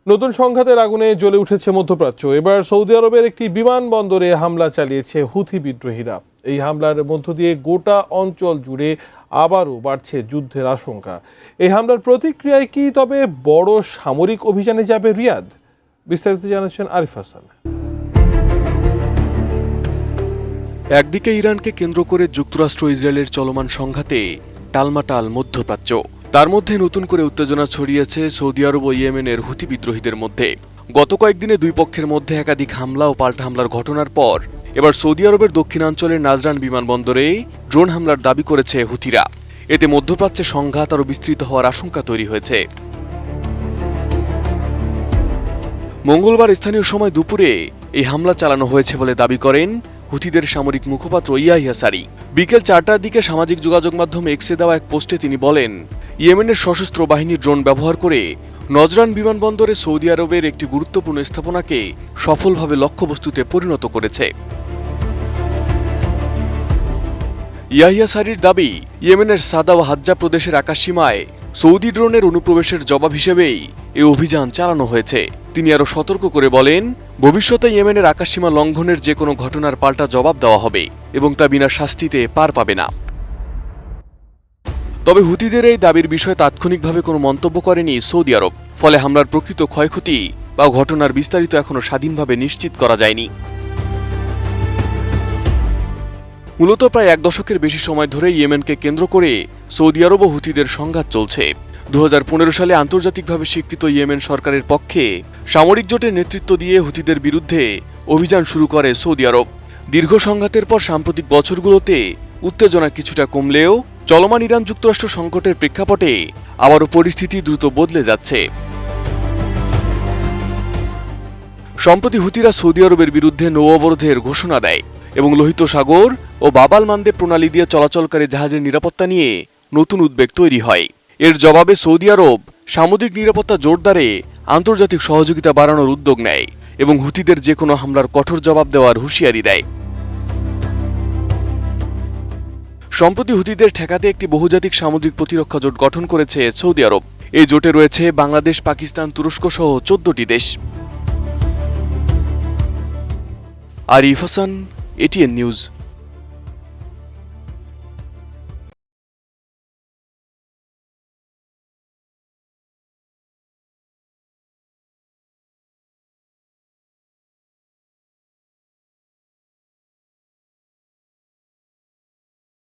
নতুন সংঘাতের আগুনে জ্বলে উঠেছে মধ্যপ্রাচ্য। এবার সৌদি আরবের একটি বিমানবন্দরে হামলা চালিয়েছে হুথি বিদ্রোহীরা। এই হামলার মধ্য দিয়ে গোটা অঞ্চল জুড়ে আবারও বাড়ছে যুদ্ধের আশঙ্কা। এই হামলার প্রতিক্রিয়ায় কি তবে বড় সামরিক অভিযানে যাবে রিয়াদ? বিস্তারিত জানাচ্ছেন আরিফ হাসান। একদিকে ইরানকে কেন্দ্র করে যুক্তরাষ্ট্র ইসরায়েলের চলমান সংঘাতে টালমাটাল মধ্যপ্রাচ্য, তার মধ্যে নতুন করে উত্তেজনা ছড়িয়েছে সৌদি আরব ও ইয়েমেনের হুথি বিদ্রোহীদের মধ্যে। গত কয়েকদিনে দুই পক্ষের মধ্যে একাধিক হামলা ও পাল্টা হামলার ঘটনার পর এবার সৌদি আরবের দক্ষিণাঞ্চলের নাজরান বিমানবন্দরে ড্রোন হামলার দাবি করেছে হুথিরা। এতে মধ্যপ্রাচ্যে সংঘাত আরও বিস্তৃত হওয়ার আশঙ্কা তৈরি হয়েছে। মঙ্গলবার স্থানীয় সময় দুপুরে এই হামলা চালানো হয়েছে বলে দাবি করেন হুথিদের সামরিক মুখপাত্র ইয়াহিয়া সারি। বিকেল 4টার দিকে সামাজিক যোগাযোগ মাধ্যম এক্সে দেওয়া এক পোস্টে তিনি বলেন, ইয়েমেনের সশস্ত্র বাহিনী ড্রোন ব্যবহার করে নজরান বিমানবন্দরে সৌদি আরবের একটি গুরুত্বপূর্ণ স্থাপনাকে সফলভাবে লক্ষ্যবস্তুতে পরিণত করেছে। ইয়াহিয়া সারির দাবি, ইয়েমেনের সাদা ও হাজ্জা প্রদেশের আকাশসীমায় সৌদি ড্রোনের অনুপ্রবেশের জবাব হিসেবেই এই অভিযান চালানো হয়েছে। তিনি আরও সতর্ক করে বলেন, ভবিষ্যতে ইয়েমেনের আকাশসীমা লঙ্ঘনের যে কোনো ঘটনার পাল্টা জবাব দেওয়া হবে এবং তা বিনা শাস্তিতে পার পাবে না। তবে হুথিদের এই দাবির বিষয়ে তাৎক্ষণিকভাবে কোনো মন্তব্য করেনি সৌদি আরব। ফলে হামলার প্রকৃত ক্ষয়ক্ষতি বা ঘটনার বিস্তারিত এখনও স্বাধীনভাবে নিশ্চিত করা যায়নি। মূলত প্রায় এক দশকের বেশি সময় ধরে ইয়েমেনকে কেন্দ্র করে সৌদি আরব ও হুথিদের সংঘাত চলছে। 2015 সালে আন্তর্জাতিকভাবে স্বীকৃত ইয়েমেন সরকারের পক্ষে সামরিক জোটের নেতৃত্ব দিয়ে হুথিদের বিরুদ্ধে অভিযান শুরু করে সৌদি আরব। দীর্ঘ সংঘাতের পর সাম্প্রতিক বছরগুলোতে উত্তেজনা কিছুটা কমলেও চলমান ইরান যুক্তরাষ্ট্র সংকটের প্রেক্ষাপটে আবারও পরিস্থিতি দ্রুত বদলে যাচ্ছে। সম্প্রতি হুথিরা সৌদি আরবের বিরুদ্ধে নৌ অবরোধের ঘোষণা দেয় এবং লোহিত সাগর ও বাবাল মানদেব প্রণালী দিয়ে চলাচলকারী জাহাজের নিরাপত্তা নিয়ে নতুন উদ্বেগ তৈরি হয়। এর জবাবে সৌদি আরব সামুদ্রিক নিরাপত্তা জোরদারে আন্তর্জাতিক সহযোগিতা বাড়ানোর উদ্যোগ নেয় এবং হুথিদের যে কোনো হামলার কঠোর জবাব দেওয়ার হুঁশিয়ারি দেয়। সম্প্রতি হুথিদের ঠেকাতে একটি বহুজাতিক সামুদ্রিক প্রতিরক্ষা জোট গঠন করেছে সৌদি আরব। এই জোটে রয়েছে বাংলাদেশ, পাকিস্তান, তুরস্ক সহ 14টি দেশ। Arif Hasan, ATN news.